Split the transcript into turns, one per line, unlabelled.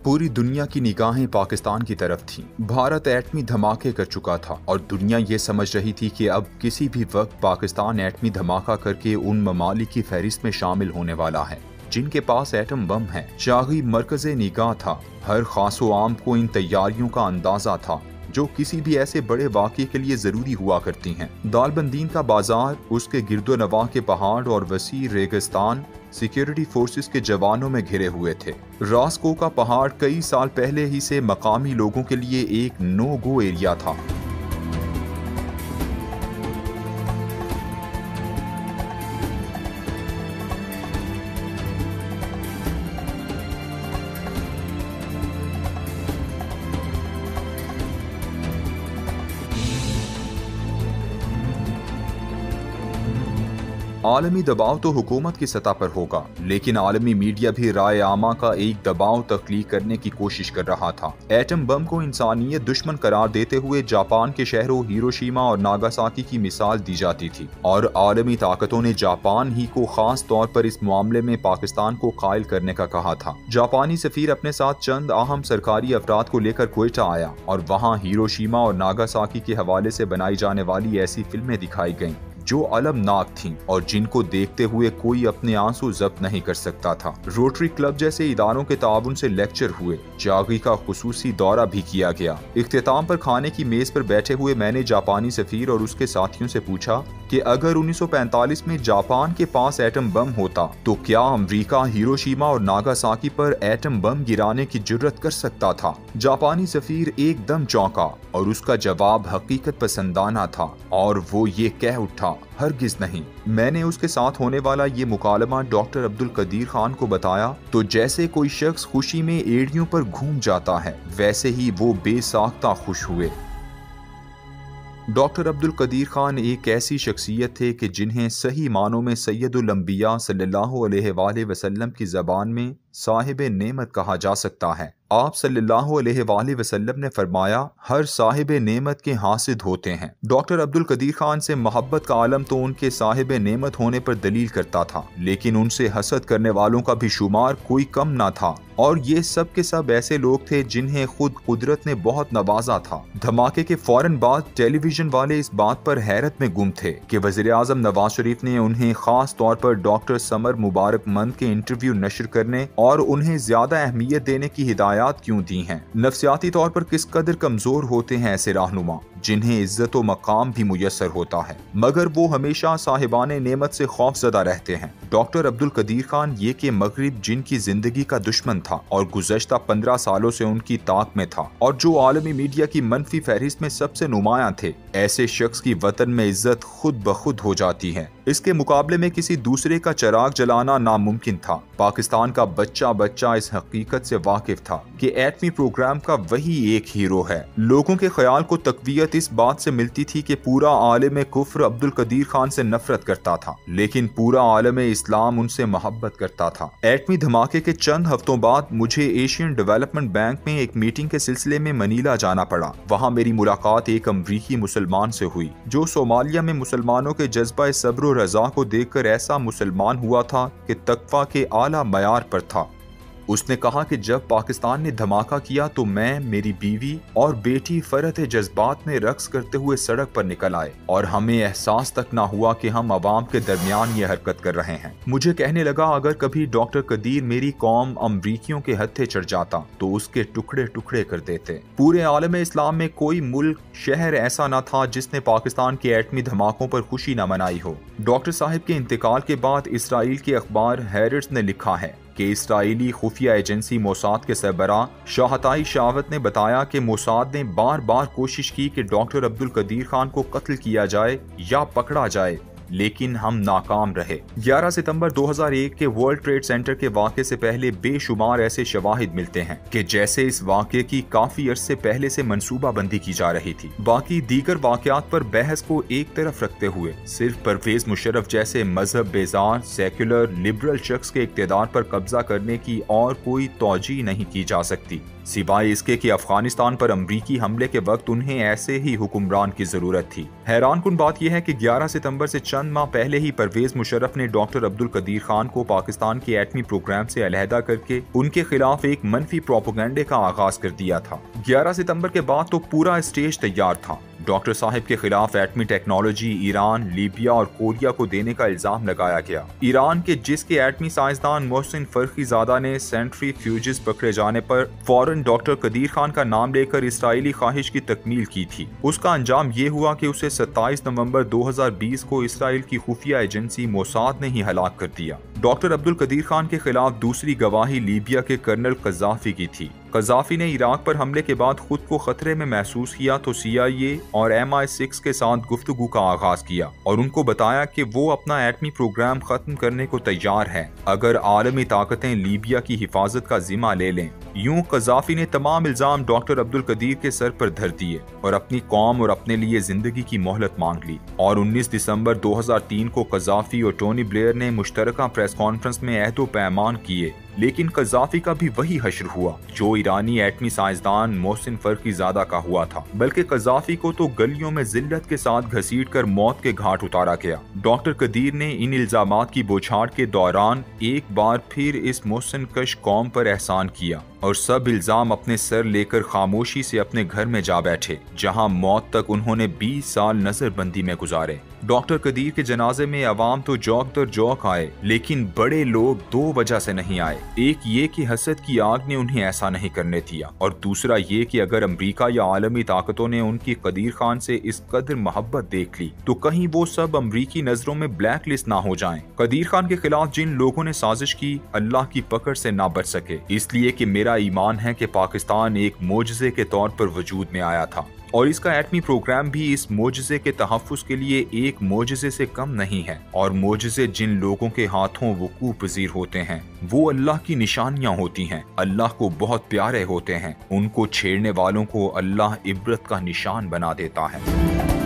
पूरी दुनिया की निगाहें पाकिस्तान की तरफ थीं। भारत एटमी धमाके कर चुका था और दुनिया ये समझ रही थी कि अब किसी भी वक्त पाकिस्तान एटमी धमाका करके उन ममालिक की फहरिस्त में शामिल होने वाला है जिनके पास एटम बम है। शाही मरकज़े निगाह था। हर खासो आम को इन तैयारियों का अंदाजा था जो किसी भी ऐसे बड़े वाक़े के लिए जरूरी हुआ करती हैं। दालबंदीन का बाजार, उसके गिरदो नवाह के पहाड़ और वसी रेगिस्तान सिक्योरिटी फोर्सेस के जवानों में घिरे हुए थे। रास्को का पहाड़ कई साल पहले ही से मकामी लोगों के लिए एक नो गो एरिया था। आलमी दबाव तो हुकूमत की सतह पर होगा, लेकिन आलमी मीडिया भी राय आमा का एक दबाव तख्लीक करने की कोशिश कर रहा था। एटम बम को इंसानियत दुश्मन करार देते हुए जापान के शहरों हिरोशिमा और नागासाकी की मिसाल दी जाती थी और आलमी ताकतों ने जापान ही को खास तौर पर इस मामले में पाकिस्तान को कायल करने का कहा था। जापानी सफीर अपने साथ चंद अहम सरकारी अफराद को लेकर क्वेटा आया और वहाँ हिरोशिमा और नागासाकी के हवाले से बनाई जाने वाली ऐसी फिल्में दिखाई गईं जो अलमनाक थीं और जिनको देखते हुए कोई अपने आंसू जब्त नहीं कर सकता था। रोटरी क्लब जैसे इदारों के ताउन से लेक्चर हुए। जागी का खुसूसी दौरा भी किया गया। इख्तिताम पर खाने की मेज पर बैठे हुए मैंने जापानी सफीर और उसके साथियों से पूछा कि अगर 1945 में जापान के पास एटम बम होता तो क्या अमेरिका हिरोशिमा और नागासाकी पर एटम बम गिराने की जुर्रत कर सकता था? जापानी सफीर एकदम चौंका और उसका जवाब हकीकत पसंदाना था और वो ये कह उठा, हरगिज नहीं। मैंने उसके साथ होने वाला ये मुकालमा डॉक्टर अब्दुल कदीर खान को बताया तो जैसे कोई शख्स खुशी में एड़ियों पर घूम जाता है वैसे ही वो बेसाख्ता खुश हुए। डॉक्टर अब्दुल कदीर खान एक ऐसी शख्सियत थे कि जिन्हें सही मानों में सैयदुल अंबिया सल्लल्लाहु अलैहि वसल्लम की ज़बान में साहिब नेमत कहा जा सकता है। आप सल्लल्लाहु अलैहि वसल्लम ने फरमाया, हर साहिब नेमत के हासिद होते हैं। डॉक्टर अब्दुल कदीर खान से मोहब्बत का आलम तो उनके साहिब नेमत होने पर दलील करता था, लेकिन उनसे हसद करने वालों का भी शुमार कोई कम ना था और ये सब के सब ऐसे लोग थे जिन्हें खुद कुदरत ने बहुत नवाजा था। धमाके के फौरन बाद टेलीविजन वाले इस बात पर हैरत में गुम थे कि वज़ीर आज़म नवाज शरीफ ने उन्हें खास तौर पर डॉक्टर समर मुबारक मंद के इंटरव्यू नशर करने और उन्हें ज्यादा अहमियत देने की हिदायत क्यों दी हैं। नफ्सियाती तौर पर किस कदर कमजोर होते हैं ऐसे रहनुमा जिन्हें इज्जत व मकाम भी मुयस्सर होता है, मगर वो हमेशा साहिबाने नेमत से खौफजदा रहते हैं। डॉक्टर अब्दुल कदीर खान ये कि मगरिब जिनकी जिंदगी का दुश्मन था और गुज़श्ता 15 सालों से उनकी ताक में था और जो आलमी मीडिया की मनफी फहरिस्त में सबसे नुमायां थे, ऐसे शख्स की वतन में इज्जत खुद ब खुद हो जाती है। इसके मुकाबले में किसी दूसरे का चिराग जलाना नामुमकिन था। पाकिस्तान का बच्चा बच्चा इस हकीकत से वाकिफ था कि एटमी प्रोग्राम का वही एक हीरो है। लोगों के ख्याल को तकवीयत इस बात से मिलती थी कि पूरा आलम कुफ्र अब्दुल कदीर खान से नफरत करता था, लेकिन पूरा आलम इस्लाम उनसे मोहब्बत करता था। एटमी धमाके के चंद हफ्तों बाद मुझे एशियन डेवलपमेंट बैंक में एक मीटिंग के सिलसिले में मनीला जाना पड़ा। वहाँ मेरी मुलाकात एक अमरीकी मुसलमान से हुई जो सोमालिया में मुसलमानों के जज्बा सब्र रजा को देखकर ऐसा मुसलमान हुआ था कि तकवा के आला मयार पर था। उसने कहा कि जब पाकिस्तान ने धमाका किया तो मैं, मेरी बीवी और बेटी फरहत जज्बात में रक्स करते हुए सड़क पर निकल आए और हमें एहसास तक ना हुआ कि हम अवाम के दरमियान ये हरकत कर रहे हैं। मुझे कहने लगा, अगर कभी डॉक्टर कदीर मेरी कौम अमरीकियों के हत्थे चढ़ जाता तो उसके टुकड़े टुकड़े कर देते। पूरे आलम इस्लाम में कोई मुल्क, शहर ऐसा न था जिसने पाकिस्तान के एटमी धमाकों पर खुशी न मनाई हो। डॉक्टर साहब के इंतकाल के बाद इसराइल के अखबार हैरिट्स ने लिखा है कि इसराइली खुफिया एजेंसी मोसाद के सरबराह शाहताई शावत ने बताया कि मोसाद ने बार बार कोशिश की कि डॉक्टर अब्दुल कदीर खान को कत्ल किया जाए या पकड़ा जाए, लेकिन हम नाकाम रहे। 11 सितंबर 2001 के वर्ल्ड ट्रेड सेंटर के वाक़े से पहले बेशुमार ऐसे शवाहिद मिलते हैं कि जैसे इस वाक़े की काफी अरसे पहले से मंसूबाबंदी की जा रही थी। बाकी दीगर वाक़यात पर बहस को एक तरफ रखते हुए सिर्फ परवेज मुशर्रफ जैसे मजहब बेजार सेक्युलर लिबरल शख्स के इक्तिदार पर कब्जा करने की और कोई तौजीह नहीं की जा सकती। सिवाय इसके कि अफगानिस्तान पर अमरीकी हमले के वक्त उन्हें ऐसे ही हुक्मरान की जरूरत थी। हैरानकुन बात यह है कि 11 सितंबर से चंद माह पहले ही परवेज मुशर्रफ ने डॉक्टर अब्दुल कदीर खान को पाकिस्तान के एटमी प्रोग्राम से अलहदा करके उनके खिलाफ एक मनफी प्रोपेगेंडे का आगाज कर दिया था। 11 सितंबर के बाद तो पूरा स्टेज तैयार था। डॉक्टर साहिब के खिलाफ एटमी टेक्नोलॉजी ईरान, लीबिया और कोरिया को देने का इल्जाम लगाया गया। ईरान के जिसके एटमी साइंसदान मोहसिन फरखीजादा ने सेंट्रीफ्यूजेस पकड़े जाने पर फौरन डॉक्टर कदीर खान का नाम लेकर इसराइली ख्वाहिश की तकमील की थी। उसका अंजाम ये हुआ कि उसे 27 नवंबर 2020 को इसराइल की खुफिया एजेंसी मोसाद ने ही हलाक कर दिया। डॉक्टर अब्दुल कदीर खान के खिलाफ दूसरी गवाही लीबिया के कर्नल कज़ाफी की थी। कज़ाफी ने इराक पर हमले के बाद खुद को खतरे में महसूस किया तो CIA और MI6 के साथ गुफ्तगू का आगाज किया और उनको बताया कि वो अपना एटमी प्रोग्राम खत्म करने को तैयार है अगर आलमी ताकतें लीबिया की हिफाजत का जिम्मा ले लें। यूं कज़ाफी ने तमाम इल्जाम डॉक्टर अब्दुल कदीर के सर पर धर दिए और अपनी कौम और अपने लिए जिंदगी की मोहलत मांग ली। और 19 दिसंबर 2003 को कज़ाफी और टोनी ब्लेयर ने मुश्तरका प्रेस कॉन्फ्रेंस में अहदो पैमान किए, लेकिन कज़ाफी का भी वही हश्र हुआ जो ईरानी एटमी साइंसदान मोहसिन फरखीजादा का हुआ था, बल्कि कज़ाफी को तो गलियों में जिल्लत के साथ घसीटकर मौत के घाट उतारा गया। डॉक्टर कदीर ने इन इल्जामात की बौछार के दौरान एक बार फिर इस मोहसिन कश कौम पर एहसान किया और सब इल्जाम अपने सर लेकर खामोशी से अपने घर में जा बैठे, जहां मौत तक उन्होंने 20 साल नजरबंदी में गुजारे। डॉक्टर कदीर के जनाजे में अवाम तो जौक दर जौक आए, लेकिन बड़े लोग दो वजह से नहीं आए। एक ये कि हसद की आग ने उन्हें ऐसा नहीं करने दिया, और दूसरा ये कि अगर अमेरिका या आलमी ताकतों ने उनकी कदीर खान से इस कदर मोहब्बत देख ली तो कहीं वो सब अमरीकी नजरों में ब्लैक लिस्ट ना हो जाएं। कदीर खान के खिलाफ जिन लोगों ने साजिश की अल्लाह की पकड़ से ना बच सके, इसलिए कि मेरा ईमान है कि पाकिस्तान एक मोजज़े के तौर पर वजूद में आया था और इसका एटमी प्रोग्राम भी इस मोजज़े के तहफ़्फ़ुज़ के लिए एक मोजज़े से कम नहीं है। और मोजज़े जिन लोगों के हाथों वकूअ पज़ीर होते हैं वो अल्लाह की निशानियां होती हैं, अल्लाह को बहुत प्यारे होते हैं, उनको छेड़ने वालों को अल्लाह इबरत का निशान बना देता है।